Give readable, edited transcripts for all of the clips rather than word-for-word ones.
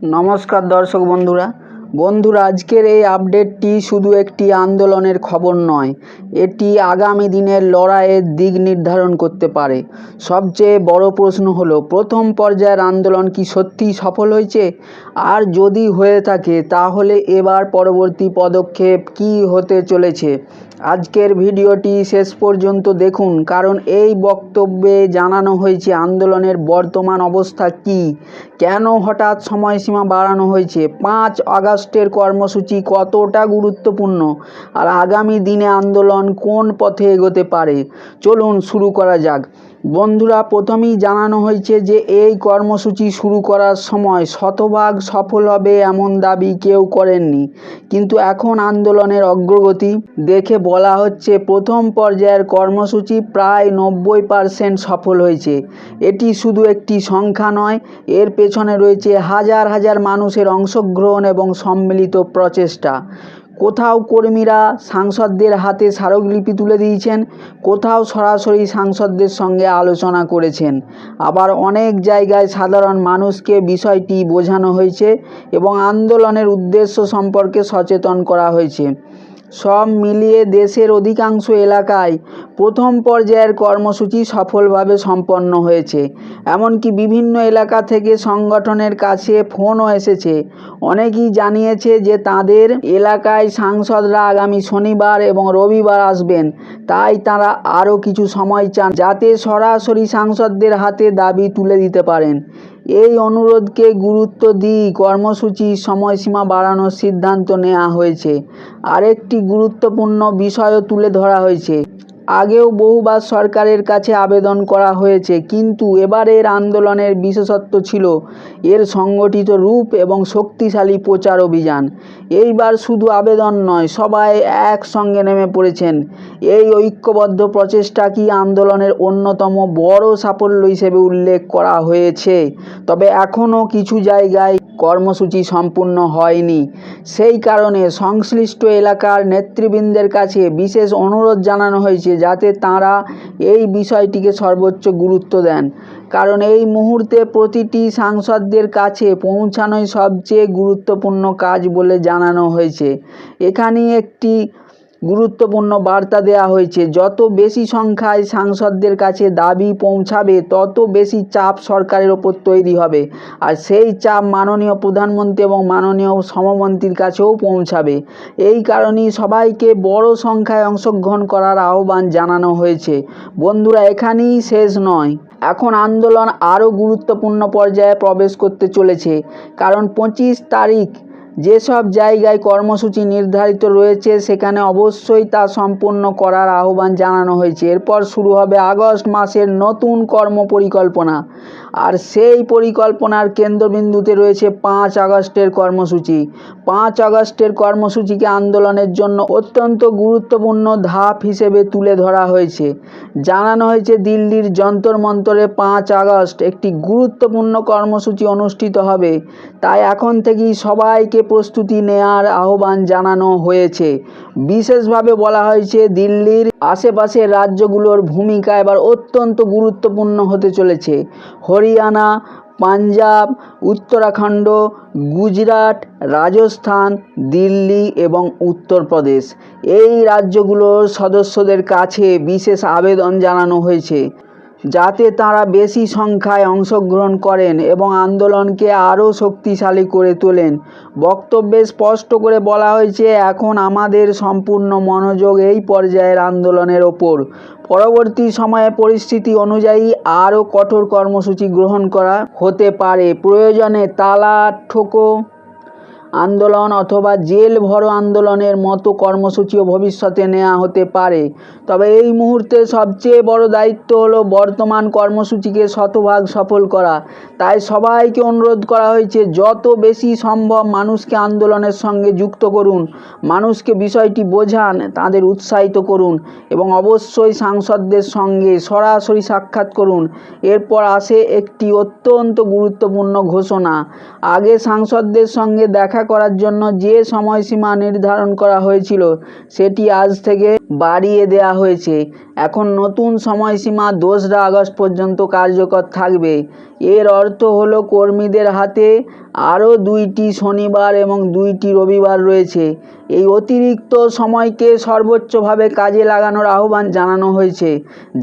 নমস্কার দর্শক বন্ধুরা আজকের এই আপডেটটি শুধু একটি আন্দোলনের খবর নয়, এটি আগামী দিনের লড়াইয়ের দিক নির্ধারণ করতে পারে। সবচেয়ে বড় প্রশ্ন হলো, প্রথম পর্যায়ের আন্দোলন কি সত্যিই সফল হয়েছে? আর যদি হয়ে থাকে তাহলে এবার পরবর্তী পদক্ষেপ কী হতে চলেছে? আজকের ভিডিওটি শেষ পর্যন্ত দেখুন, কারণ এই বক্তব্যে জানানো হয়েছে আন্দোলনের বর্তমান অবস্থা কী, কেন হঠাৎ সময়সীমা বাড়ানো হয়েছে, 5 আগস্টের কর্মসূচি কতটা গুরুত্বপূর্ণ, আর আগামী দিনে আন্দোলন কোন পথে এগোতে পারে। চলুন শুরু করা যাক। বন্ধুরা, প্রথমেই জানানো হয়েছে যে এই কর্মসূচি শুরু করার সময় শতভাগ সফল হবে এমন দাবি কেউ করেননি, কিন্তু এখন আন্দোলনের অগ্রগতি দেখে বলা হচ্ছে প্রথম পর্যায়ের কর্মসূচি প্রায় 90% সফল হয়েছে। এটি শুধু একটি সংখ্যা নয়, এর পেছনে রয়েছে হাজার হাজার মানুষের অংশগ্রহণ এবং সম্মিলিত প্রচেষ্টা। কোথাও কর্মীরা সাংসদদের হাতে স্মারকলিপি তুলে দিয়েছেন, কোথাও সরাসরি সাংসদদের সঙ্গে আলোচনা করেছেন, আবার অনেক জায়গায় সাধারণ মানুষকে বিষয়টি বোঝানো হয়েছে এবং আন্দোলনের উদ্দেশ্য সম্পর্কে সচেতন করা হয়েছে। সব মিলিয়ে দেশের অধিকাংশ এলাকায় প্রথম পর্যায়ের কর্মসূচি সফলভাবে সম্পন্ন হয়েছে। এমনকি বিভিন্ন এলাকা থেকে সংগঠনের কাছে ফোনও এসেছে। অনেকেই জানিয়েছে যে তাদের এলাকায় সাংসদরা আগামী শনিবার এবং রবিবার আসবেন, তাই তারা আরও কিছু সময় চান যাতে সরাসরি সাংসদদের হাতে দাবি তুলে দিতে পারেন। এই অনুরোধকে গুরুত্ব দিয়ে কর্মসূচির সময়সীমা বাড়ানোর সিদ্ধান্ত নেওয়া হয়েছে। আরেকটি গুরুত্বপূর্ণ বিষয়ও তুলে ধরা হয়েছে। আগেও বহুবার সরকারের কাছে আবেদন করা হয়েছে, কিন্তু এবারের আন্দোলনের বিশেষত্ব ছিল এর সংগঠিত রূপ এবং শক্তিশালী প্রচার অভিযান। এইবার শুধু আবেদন নয়, সবাই একসঙ্গে নেমে পড়েছেন। এই ঐক্যবদ্ধ প্রচেষ্টাকে আন্দোলনের অন্যতম বড় সাফল্য হিসেবে উল্লেখ করা হয়েছে। তবে এখনও কিছু জায়গায় কর্মসূচি সম্পূর্ণ হয়নি। সেই কারণে সংশ্লিষ্ট এলাকার নেতৃবৃন্দের কাছে বিশেষ অনুরোধ জানানো হয়েছে যাতে তাঁরা এই বিষয়টিকে সর্বোচ্চ গুরুত্ব দেন, কারণ এই মুহূর্তে প্রতিটি সাংসদদের কাছে পৌঁছানোই সবচেয়ে গুরুত্বপূর্ণ কাজ বলে জানানো হয়েছে। এখানেই একটি গুরুত্বপূর্ণ বার্তা দেওয়া হয়েছে, যত বেশি সংখ্যায় সাংসদদের কাছে দাবি পৌঁছাবে তত বেশি চাপ সরকারের ওপর তৈরি হবে, আর সেই চাপ মাননীয় প্রধানমন্ত্রী এবং মাননীয় শ্রমমন্ত্রীর কাছেও পৌঁছাবে। এই কারণেই সবাইকে বড় সংখ্যায় অংশগ্রহণ করার আহ্বান জানানো হয়েছে। বন্ধুরা, এখানেই শেষ নয়, এখন আন্দোলন আরও গুরুত্বপূর্ণ পর্যায়ে প্রবেশ করতে চলেছে, কারণ 25 তারিখ যেসব জায়গায় কর্মসূচি নির্ধারিত রয়েছে সেখানে অবশ্যই তা সম্পূর্ণ করার আহ্বান জানানো হয়েছে। এরপর শুরু হবে আগস্ট মাসের নতুন কর্মপরিকল্পনা, আর সেই পরিকল্পনার কেন্দ্রবিন্দুতে রয়েছে 5 আগস্টের কর্মসূচি। 5 আগস্টের কর্মসূচিকে আন্দোলনের জন্য অত্যন্ত গুরুত্বপূর্ণ ধাপ হিসেবে তুলে ধরা হয়েছে। জানানো হয়েছে দিল্লির যন্তর মন্তরে 5 আগস্ট একটি গুরুত্বপূর্ণ কর্মসূচি অনুষ্ঠিত হবে, তাই এখন থেকেই সবাইকে প্রস্তুতি নেওয়ার আহ্বান জানানো হয়েছে। বিশেষভাবে বলা হয়েছে দিল্লির আশেপাশের রাজ্যগুলোর ভূমিকা এবার অত্যন্ত গুরুত্বপূর্ণ হতে চলেছে। হরিয়ানা, পাঞ্জাব, উত্তরাখণ্ড, গুজরাট, রাজস্থান, দিল্লি এবং উত্তরপ্রদেশ, এই রাজ্যগুলোর সদস্যদের কাছে বিশেষ আবেদন জানানো হয়েছে যাতে তারা বেশি সংখ্যায় অংশগ্রহণ করেন এবং আন্দোলনকে আরও শক্তিশালী করে তোলেন। বক্তব্যে স্পষ্ট করে বলা হয়েছে, এখন আমাদের সম্পূর্ণ মনোযোগ এই পর্যায়ের আন্দোলনের ওপর। পরবর্তী সময়ে পরিস্থিতি অনুযায়ী আরও কঠোর কর্মসূচি গ্রহণ করা হতে পারে। প্রয়োজনে তালা ঠোকো আন্দোলন অথবা জেল ভরো আন্দোলনের মতো কর্মসূচিও ভবিষ্যতে নেওয়া হতে পারে। তবে এই মুহূর্তে সবচেয়ে বড় দায়িত্ব হলো বর্তমান কর্মসূচিকে শতভাগ সফল করা। তাই সবাইকে অনুরোধ করা হয়েছে, যত বেশি সম্ভব মানুষকে আন্দোলনের সঙ্গে যুক্ত করুন, মানুষকে বিষয়টি বোঝান, তাদের উৎসাহিত করুন এবং অবশ্যই সাংসদদের সঙ্গে সরাসরি সাক্ষাৎ করুন। এরপর আসে একটি অত্যন্ত গুরুত্বপূর্ণ ঘোষণা। আগে সাংসদদের সঙ্গে দেখা দেখা করার জন্য যে সময়সীমা নির্ধারণ করা হয়েছিল সেটি আজ থেকে বাড়িয়ে দেওয়া হয়েছে। এখন নতুন সময়সীমা 2রা আগস্ট পর্যন্ত কার্যকর থাকবে। এর অর্থ হলো কর্মীদের হাতে আরও 2টি শনিবার এবং 2টি রবিবার রয়েছে। এই অতিরিক্ত সময়কে সর্বোচ্চভাবে কাজে লাগানোর আহ্বান জানানো হয়েছে।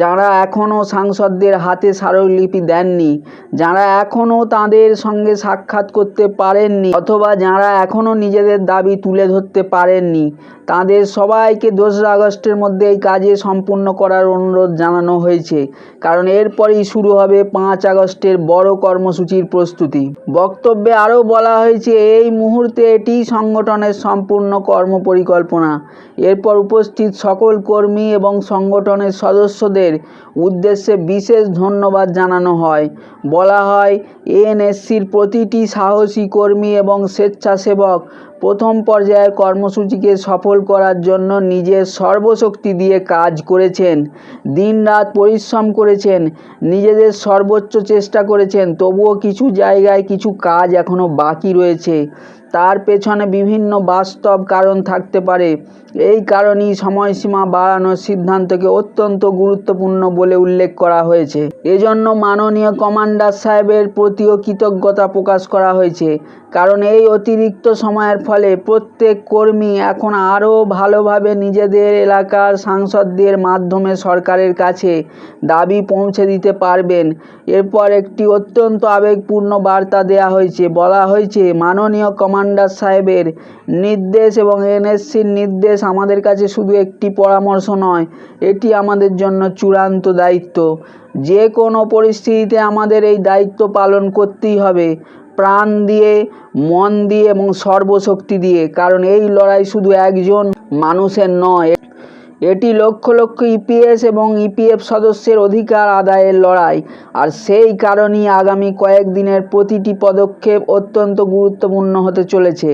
যারা এখনও সাংসদদের হাতে স্মারকলিপি দেননি, যারা এখনও তাদের সঙ্গে সাক্ষাৎ করতে পারেননি অথবা যারা এখনও নিজেদের দাবি তুলে ধরতে পারেননি, তাদের সবাইকে 2রা আগস্টের মধ্যে এই কাজে সম্পূর্ণ করার অনুরোধ জানানো হয়েছে। কারণ এরপরই শুরু হবে 5 আগস্টের বড় কর্মসূচির প্রস্তুতি। বক্তব্যে আরও বলা হয়েছে, এই মুহূর্তে এটি সংগঠনের সম্পূর্ণ কর্মপরিকল্পনা। এরপর উপস্থিত সকল কর্মী এবং সংগঠনের সদস্যদের উদ্দেশ্যে বিশেষ ধন্যবাদ জানানো হয়। বলা হয়, এএনএসসির প্রতিটি সাহসী কর্মী এবং স্বেচ্ছাসেবক প্রথম পর্যায়ের কর্মসূচিকে সফল করার জন্য নিজের সর্বশক্তি দিয়ে কাজ করেছেন, দিনরাত পরিশ্রম করেছেন, নিজেদের সর্বোচ্চ চেষ্টা করেছেন। তবুও কিছু জায়গায় কিছু কাজ এখনও বাকি রয়েছে। তার পেছনে বিভিন্ন বাস্তব কারণ থাকতে পারে। এই কারণেই সময়সীমা বাড়ানোর সিদ্ধান্তকে অত্যন্ত গুরুত্বপূর্ণ বলে উল্লেখ করা হয়েছে। এজন্য মাননীয় কমান্ডার সাহেবের প্রতিও কৃতজ্ঞতা প্রকাশ করা হয়েছে। কারণ এই অতিরিক্ত সময়ের ফলে প্রত্যেক কর্মী এখন আরও ভালোভাবে নিজেদের এলাকার সাংসদদের মাধ্যমে সরকারের কাছে দাবি পৌঁছে দিতে পারবেন। এরপর একটি অত্যন্ত আবেগপূর্ণ বার্তা দেওয়া হয়েছে। বলা হয়েছে, মাননীয় কমান্ডার সাহেবের নির্দেশ এবং এনএসসির নির্দেশ আমাদের কাছে শুধু একটি পরামর্শ নয়, এটি আমাদের জন্য চূড়ান্ত দায়িত্ব। যে কোনো পরিস্থিতিতে আমাদের এই দায়িত্ব পালন করতেই হবে, প্রাণ দিয়ে, মন দিয়ে এবং সর্বশক্তি দিয়ে। কারণ এই লড়াই শুধু একজন মানুষের নয়, এটি লক্ষ লক্ষ ইপিএস এবং ইপিএফ সদস্যের অধিকার আদায়ের লড়াই। আর সেই কারণেই আগামী কয়েকদিনের প্রতিটি পদক্ষেপ অত্যন্ত গুরুত্বপূর্ণ হতে চলেছে।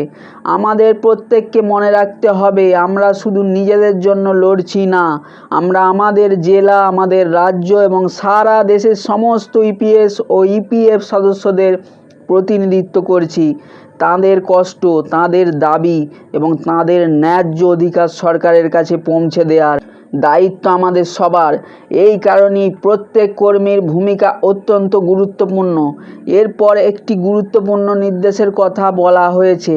আমাদের প্রত্যেককে মনে রাখতে হবে, আমরা শুধু নিজেদের জন্য লড়ছি না, আমরা আমাদের জেলা, আমাদের রাজ্য এবং সারা দেশের সমস্ত ইপিএস ও ইপিএফ সদস্যদের প্রতিনিধিত্ব করছি। তাদের কষ্ট, তাদের দাবি এবং তাদের ন্যায্য অধিকার সরকারের কাছে পৌঁছে দেওয়ার দায়িত্ব আমাদের সবার। এই কারণেই প্রত্যেক কর্মীর ভূমিকা অত্যন্ত গুরুত্বপূর্ণ। এরপর একটি গুরুত্বপূর্ণ নির্দেশের কথা বলা হয়েছে।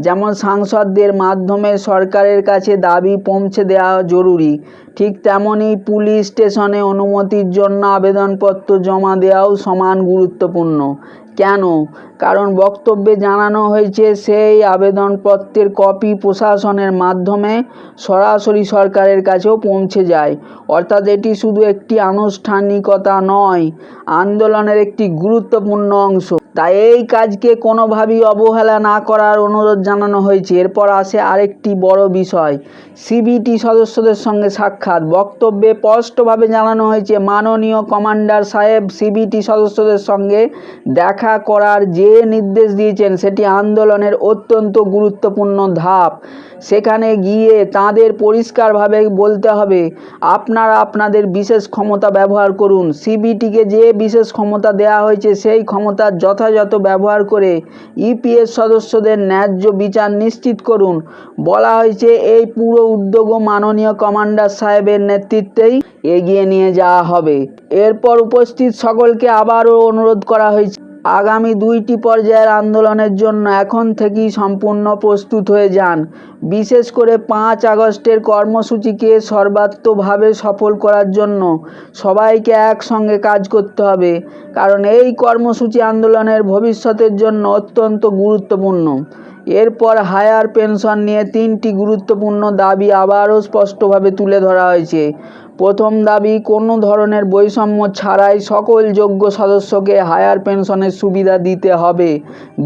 যেমন সাংসদদের মাধ্যমে সরকারের কাছে দাবি পৌঁছে দেওয়া জরুরি, ঠিক তেমনই পুলিশ স্টেশনে অনুমতির জন্য আবেদনপত্র জমা দেওয়াও সমান গুরুত্বপূর্ণ। কেন? কারণ বক্তব্যে জানানো হয়েছে, সেই আবেদনপত্রের কপি প্রশাসনের মাধ্যমে সরাসরি সরকারের কাছেও পৌঁছে যায়। অর্থাৎ এটি শুধু একটি আনুষ্ঠানিকতা নয়, আন্দোলনের একটি গুরুত্বপূর্ণ অংশ। তাই এই কাজকে কোনোভাবেই অবহেলা না করার অনুরোধ জানানো হয়েছে। এরপর আসে আরেকটি বড় বিষয়, সিবিটি সদস্যদের সঙ্গে সাক্ষাৎ। বক্তব্যে স্পষ্টভাবে জানানো হয়েছে, মাননীয় কমান্ডার সাহেব সিবিটি সদস্যদের সঙ্গে দেখা করার যে নির্দেশ দিয়েছেন সেটি আন্দোলনের অত্যন্ত গুরুত্বপূর্ণ ধাপ। সেখানে গিয়ে তাদের পরিষ্কারভাবে বলতে হবে, আপনারা আপনাদের বিশেষ ক্ষমতা ব্যবহার করুন। সিবিটিকে যে বিশেষ ক্ষমতা দেওয়া হয়েছে সেই ক্ষমতার যথাযথ ব্যবহার করে ইপিএস সদস্যদের ন্যায্য বিচার নিশ্চিত করুন। বলা হয়েছে, এই পুরো উদ্যোগও মাননীয় কমান্ডার সাহেবের নেতৃত্বেই এগিয়ে নিয়ে যাওয়া হবে। এরপর উপস্থিত সকলকে আবারও অনুরোধ করা হয়েছে, আগামী 2টি পর্যায়ের আন্দোলনের জন্য এখন থেকেই সম্পূর্ণ প্রস্তুত হয়ে যান। বিশেষ করে 5 আগস্টের কর্মসূচিকে সর্বাত্মকভাবে সফল করার জন্য সবাইকে একসঙ্গে কাজ করতে হবে। কারণ এই কর্মসূচি আন্দোলনের ভবিষ্যতের জন্য অত্যন্ত গুরুত্বপূর্ণ। এরপর হায়ার পেনশন নিয়ে 3টি গুরুত্বপূর্ণ দাবি আবারও স্পষ্টভাবে তুলে ধরা হয়েছে। প্রথম দাবি, কোনো ধরনের বৈষম্য ছাড়াই সকল যোগ্য সদস্যকে হায়ার পেনশনের সুবিধা দিতে হবে।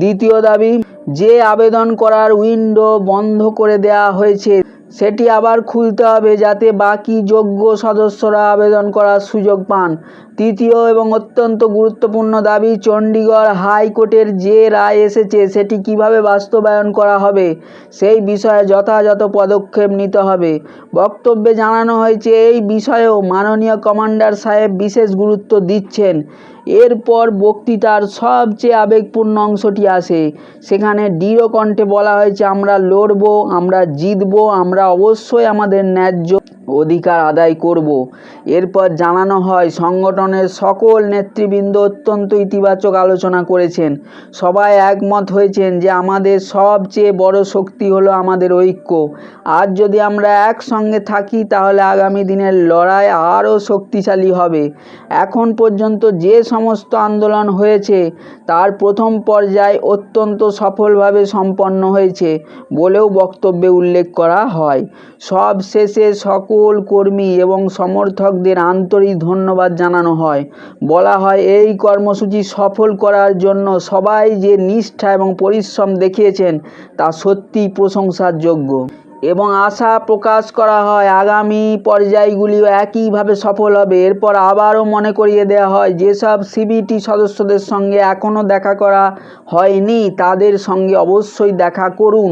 দ্বিতীয় দাবি, যে আবেদন করার উইন্ডো বন্ধ করে দেওয়া হয়েছে সেটি আবার খুলতে হবে, যাতে বাকি যোগ্য সদস্যরা আবেদন করার সুযোগ পান। তৃতীয় এবং অত্যন্ত গুরুত্বপূর্ণ দাবি, চণ্ডীগড় হাইকোর্টের যে রায় এসেছে সেটি কিভাবে বাস্তবায়ন করা হবে সেই বিষয়ে যথাযথ পদক্ষেপ নিতে হবে। বক্তব্যে জানানো হয়েছে এই বিষয়েও মাননীয় কমান্ডার সাহেব বিশেষ গুরুত্ব দিচ্ছেন। এরপর বক্তৃতার সবচেয়ে আবেগপূর্ণ অংশটি আসে। সেখানে দৃঢ় কণ্ঠে বলা হয়েছে, আমরা লড়ব, আমরা জিতব, আমরা অবশ্যই আমাদের ন্যায্য অধিকার আদায় করব। এরপর জানানো হয় সংগঠনের সকল নেতৃবৃন্দ অত্যন্ত ইতিবাচক আলোচনা করেছেন। সবাই একমত হয়েছেন যে আমাদের সবচেয়ে বড় শক্তি হলো আমাদের ঐক্য। আজ যদি আমরা একসঙ্গে থাকি তাহলে আগামী দিনের লড়াই আরও শক্তিশালী হবে। এখন পর্যন্ত যে সমস্ত আন্দোলন হয়েছে তার প্রথম পর্যায় অত্যন্ত সফলভাবে সম্পন্ন হয়েছে বলেও বক্তব্যে উল্লেখ করা হয়। সব শেষে সকল কর্মী এবং সমর্থকদের আন্তরিক ধন্যবাদ জানানো হয়। বলা হয় এই কর্মসূচি সফল করার জন্য সবাই যে নিষ্ঠা এবং পরিশ্রম দেখিয়েছেন তা সত্যিই প্রশংসার যোগ্য এবং আশা প্রকাশ করা হয় আগামী পর্যায়গুলিও একইভাবে সফল হবে। এরপর আবারও মনে করিয়ে দেওয়া হয় যেসব সিবিটি সদস্যদের সঙ্গে এখনও দেখা করা হয়নি তাদের সঙ্গে অবশ্যই দেখা করুন।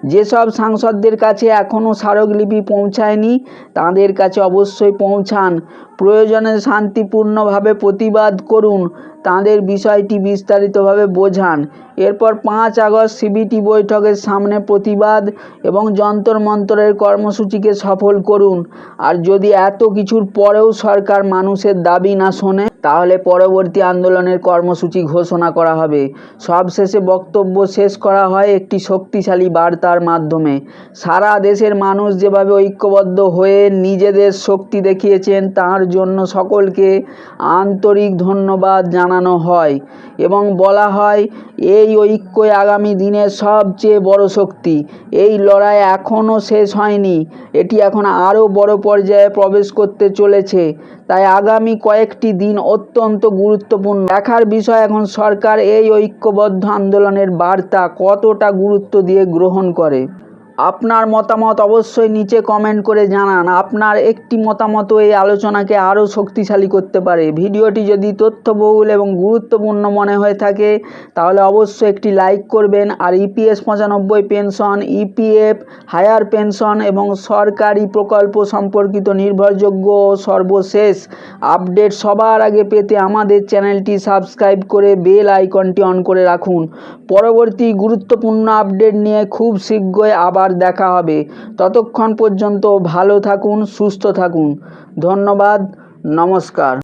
যেসব সাংসদদের কাছে এখনও স্মারকলিপি পৌঁছায়নি তাদের কাছে অবশ্যই পৌঁছান। প্রয়োজনে শান্তিপূর্ণভাবে প্রতিবাদ করুন, তাদের বিষয়টি বিস্তারিতভাবে বোঝান। এরপর 5 আগস্ট সিবিটি বৈঠকের সামনে প্রতিবাদ এবং যন্তর মন্তরের কর্মসূচিকে সফল করুন। আর যদি এত কিছুর পরেও সরকার মানুষের দাবি না শোনে তাহলে পরবর্তী আন্দোলনের কর্মসূচি ঘোষণা করা হবে। সবশেষে বক্তব্য শেষ করা হয় একটি শক্তিশালী বার্তার মাধ্যমে। সারা দেশের মানুষ যেভাবে ঐক্যবদ্ধ হয়ে নিজেদের শক্তি দেখিয়েছেন তার জন্য সকলকে আন্তরিক ধন্যবাদ জানানো হয় এবং বলা হয় এই ঐক্যই আগামী দিনের সবচেয়ে বড় শক্তি। এই লড়াই এখনও শেষ হয়নি, এটি এখন আরও বড় পর্যায়ে প্রবেশ করতে চলেছে। তাই আগামী কয়েকটি দিন অত্যন্ত গুরুত্বপূর্ণ। দেখার বিষয় এখন সরকার এই ঐক্যবদ্ধ আন্দোলনের বার্তা কতটা গুরুত্ব দিয়ে গ্রহণ করে। আপনার মতামত অবশ্যই নিচে কমেন্ট করে জানান। আপনার একটি মতামত এই আলোচনাকে আরও শক্তিশালী করতে পারে। ভিডিওটি যদি তথ্যবহুল এবং গুরুত্বপূর্ণ মনে হয়ে থাকে তাহলে অবশ্যই একটি লাইক করবেন। আর EPS 95 pension, EPF higher pension এবং সরকারি প্রকল্প সম্পর্কিত নির্ভরযোগ্য ও সর্বশেষ আপডেট সবার আগে পেতে আমাদের চ্যানেলটি সাবস্ক্রাইব করে বেল আইকনটি অন করে রাখুন। পরবর্তী গুরুত্বপূর্ণ আপডেট নিয়ে খুব শীঘ্রই আবার দেখা হবে। ততক্ষণ পর্যন্ত ভালো থাকুন, সুস্থ থাকুন। ধন্যবাদ, নমস্কার।